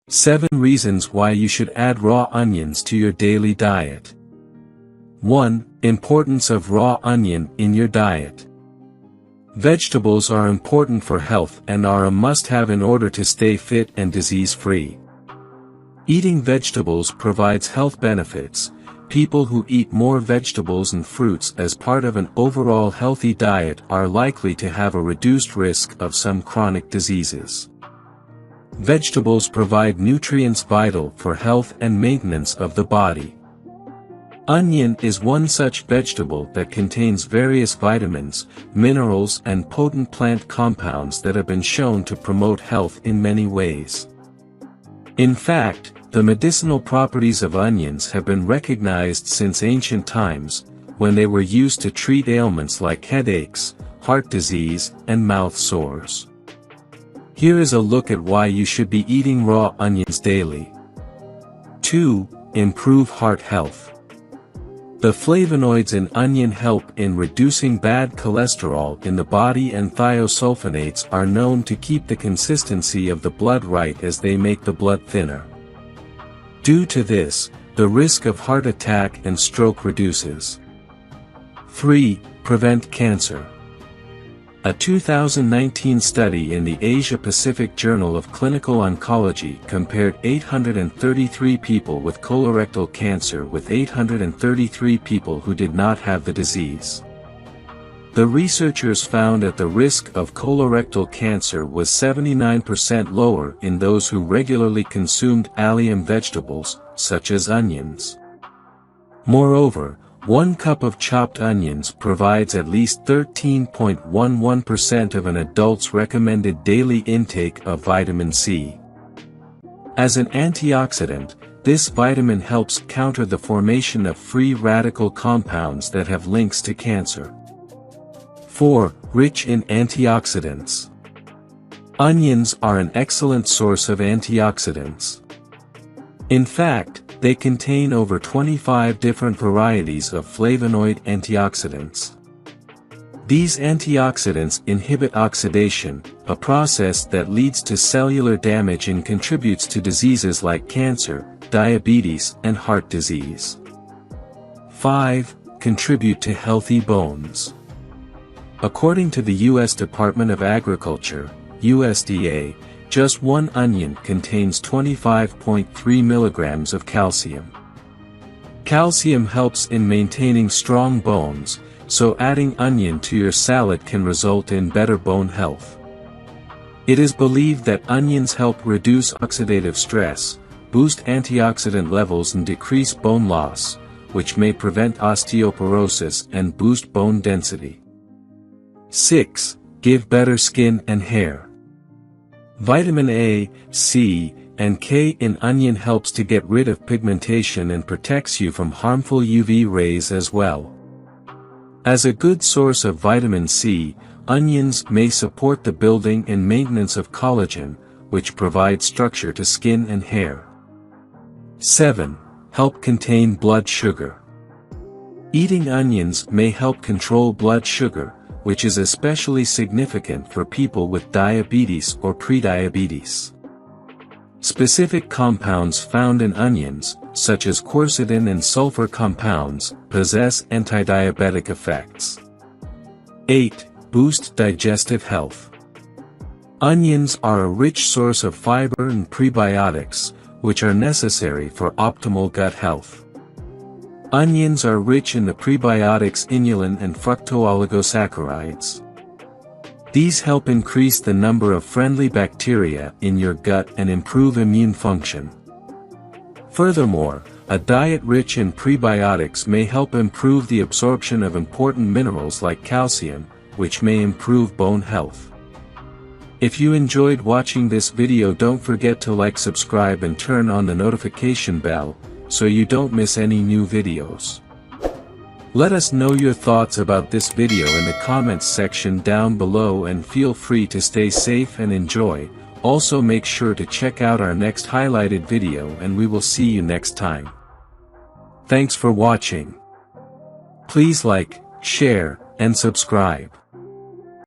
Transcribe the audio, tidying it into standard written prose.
7 reasons why you should add raw onions to your daily diet. 1. Importance of raw onion in your diet. Vegetables are important for health and are a must-have in order to stay fit and disease-free. Eating vegetables provides health benefits. People who eat more vegetables and fruits as part of an overall healthy diet are likely to have a reduced risk of some chronic diseases. Vegetables provide nutrients vital for health and maintenance of the body. Onion is one such vegetable that contains various vitamins, minerals and potent plant compounds that have been shown to promote health in many ways. In fact, the medicinal properties of onions have been recognized since ancient times, when they were used to treat ailments like headaches, heart disease, and mouth sores. Here is a look at why you should be eating raw onions daily. 2. Improve heart health. The flavonoids in onion help in reducing bad cholesterol in the body, and thiosulfonates are known to keep the consistency of the blood right as they make the blood thinner. Due to this, the risk of heart attack and stroke reduces. 3. Prevent cancer. A 2019 study in the Asia-Pacific Journal of Clinical Oncology compared 833 people with colorectal cancer with 833 people who did not have the disease. The researchers found that the risk of colorectal cancer was 79% lower in those who regularly consumed allium vegetables, such as onions. Moreover, 1 cup of chopped onions provides at least 13.11% of an adult's recommended daily intake of vitamin C. As an antioxidant, this vitamin helps counter the formation of free radical compounds that have links to cancer. 4. Rich in antioxidants. Onions are an excellent source of antioxidants. In fact, they contain over 25 different varieties of flavonoid antioxidants. These antioxidants inhibit oxidation, a process that leads to cellular damage and contributes to diseases like cancer, diabetes, and heart disease. 5. Contribute to healthy bones. According to the U.S. Department of Agriculture, USDA, just 1 onion contains 25.3 milligrams of calcium. Calcium helps in maintaining strong bones, so adding onion to your salad can result in better bone health. It is believed that onions help reduce oxidative stress, boost antioxidant levels and decrease bone loss, which may prevent osteoporosis and boost bone density. 6. Give better skin and hair. Vitamin A, C, and K in onion helps to get rid of pigmentation and protects you from harmful UV rays as well. As a good source of vitamin C, onions may support the building and maintenance of collagen, which provides structure to skin and hair. 7. Help contain blood sugar. Eating onions may help control blood sugar, which is especially significant for people with diabetes or prediabetes. Specific compounds found in onions, such as quercetin and sulfur compounds, possess antidiabetic effects. 8. Boost digestive health. Onions are a rich source of fiber and prebiotics, which are necessary for optimal gut health. Onions are rich in the prebiotics inulin and fructooligosaccharides. These help increase the number of friendly bacteria in your gut and improve immune function. Furthermore, a diet rich in prebiotics may help improve the absorption of important minerals like calcium, which may improve bone health. If you enjoyed watching this video, don't forget to like, subscribe and turn on the notification bell, so you don't miss any new videos. Let us know your thoughts about this video in the comments section down below, and feel free to stay safe and enjoy. Also make sure to check out our next highlighted video, and we will see you next time. Thanks for watching. Please like, share, and subscribe.